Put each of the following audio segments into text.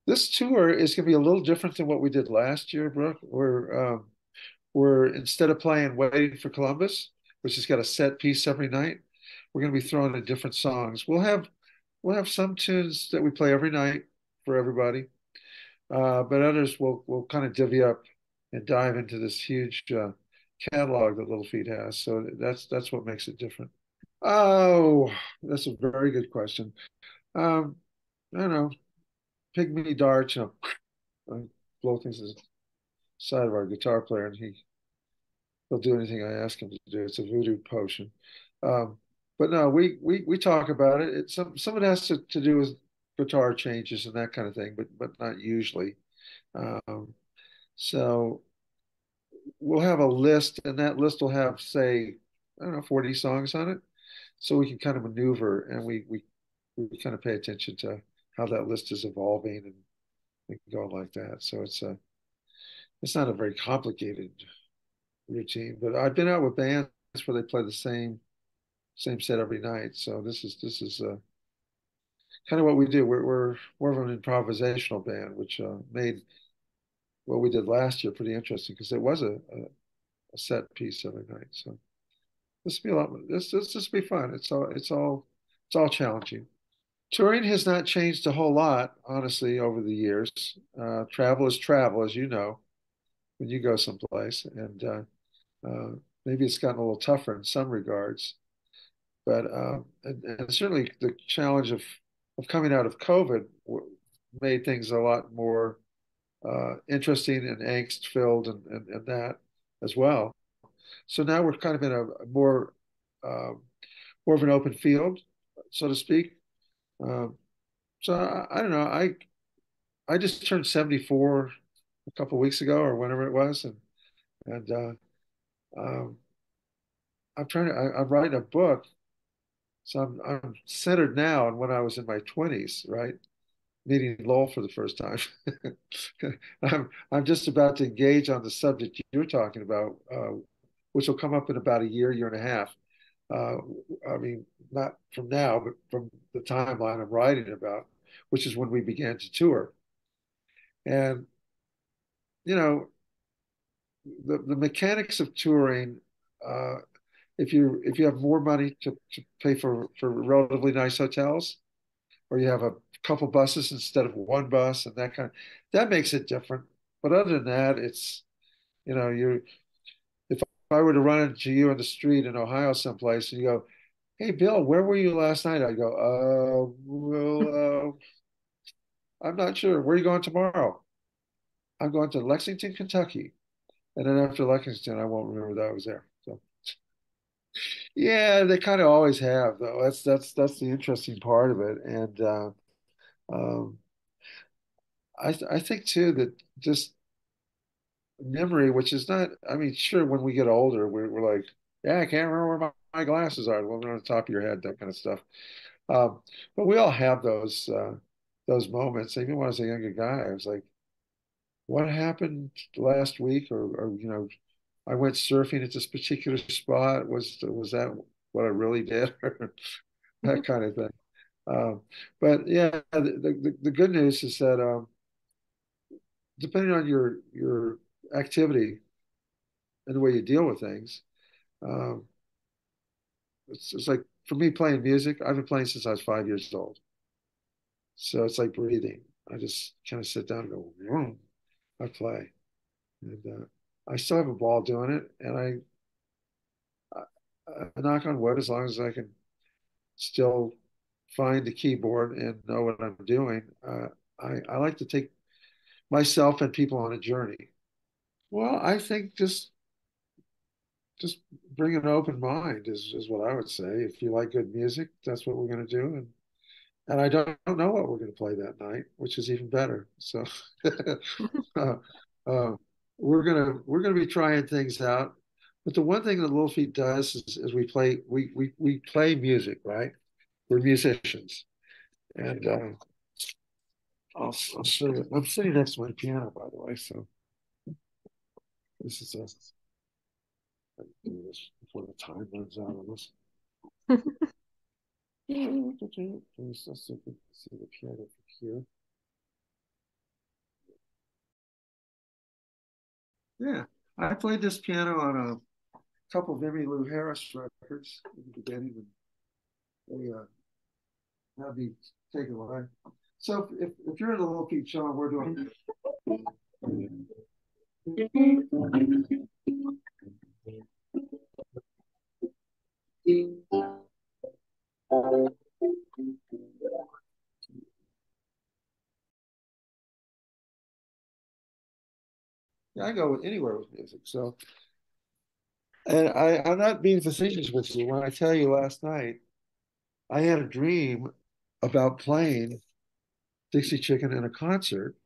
This tour is going to be a little different than what we did last year, Brooke. We're instead of playing "Waiting for Columbus," which has got a set piece every night, we're going to be throwing in different songs. We'll have some tunes that we play every night for everybody, but others we'll kind of divvy up and dive into this huge catalog that Little Feat has. So that's what makes it different. Oh, that's a very good question. Um, I don't know, pygmy darts, I blow things to the side of our guitar player, and he'll do anything I ask him to do. It's a voodoo potion. Um, but no, we talk about it. Some of it has to do with guitar changes and that kind of thing, but not usually. Um, so we'll have a list, and that list will have, say, I don't know, 40 songs on it. So we can kind of maneuver, and we kind of pay attention to how that list is evolving and going like that. So it's not a very complicated routine. But I've been out with bands where they play the same set every night. So this is kind of what we do. We're more of an improvisational band, which made what we did last year pretty interesting because it was a set piece every night. So this will be a lot. This will be fun. It's all challenging. Touring has not changed a whole lot, honestly, over the years. Travel is travel, as you know, when you go someplace, and maybe it's gotten a little tougher in some regards. But and certainly the challenge of coming out of COVID made things a lot more interesting and angst filled and that as well. So now we're kind of in a um, more of an open field, so to speak. Um, so I don't know. I just turned 74 a couple of weeks ago or whenever it was, and I'm writing a book, so I'm centered now on when I was in my 20s, right? Meeting Lowell for the first time. I'm just about to engage on the subject you're talking about, which will come up in about a year and a half. Uh, I mean, not from now, but from the timeline I'm writing about, which is when we began to tour. And you know, the mechanics of touring. Uh, if you have more money to pay for relatively nice hotels, or you have a couple buses instead of one bus, and that makes it different. But other than that, it's you if I were to run into you in the street in Ohio someplace and you go, "Hey Bill, where were you last night?" I go, well, I'm not sure. Where are you going tomorrow?" "I'm going to Lexington, Kentucky." And then after Lexington, I won't remember that I was there. So yeah, they kind of always have though. That's the interesting part of it. And um, I think too that just memory, which is not, I mean, sure, when we get older, we're like, yeah, I can't remember where my glasses are. Well, they're on the top of your head, that kind of stuff. But we all have those moments. Even when I was a younger guy, I was like, what happened last week? Or I went surfing at this particular spot. Was that what I really did? That kind of thing. Um, but yeah, the good news is that depending on your activity and the way you deal with things, um, it's like for me playing music. I've been playing since I was 5 years old, so it's like breathing. I just kind of sit down and go, vroom, I play, and I still have a ball doing it, and I knock on wood as long as I can still find the keyboard and know what I'm doing. I like to take myself and people on a journey. Well, I think just bring an open mind is what I would say. If you like good music, that's what we're going to do. And I don't know what we're going to play that night, which is even better. So uh, uh, we're gonna be trying things out. But the one thing that Little Feat does is we play music, right? We're musicians, and I'll show you. I'm sitting next to my piano, by the way. So this is I can do this before the time runs out on this. Let's see if we can see the piano from here. Yeah, I played this piano on a couple of Emmylou Lou Harris records in the beginning, and they had me taken away. So if you're in a low key show, we're doing. Yeah, I go anywhere with music. So, and I'm not being facetious with you when I tell you last night I had a dream about playing Dixie Chicken in a concert.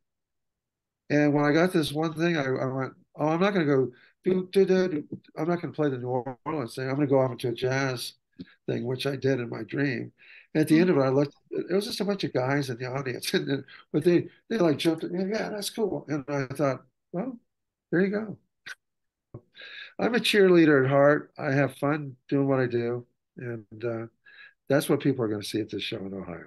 And when I got this one thing, I went, oh, I'm not going to go I'm not going to play the New Orleans thing. I'm going to go off into a jazz thing, which I did in my dream. And at the end of it, I looked, it was just a bunch of guys in the audience. And then, but they like jumped at me, yeah, that's cool. And I thought, well, there you go. I'm a cheerleader at heart. I have fun doing what I do. And that's what people are going to see at this show in Ohio.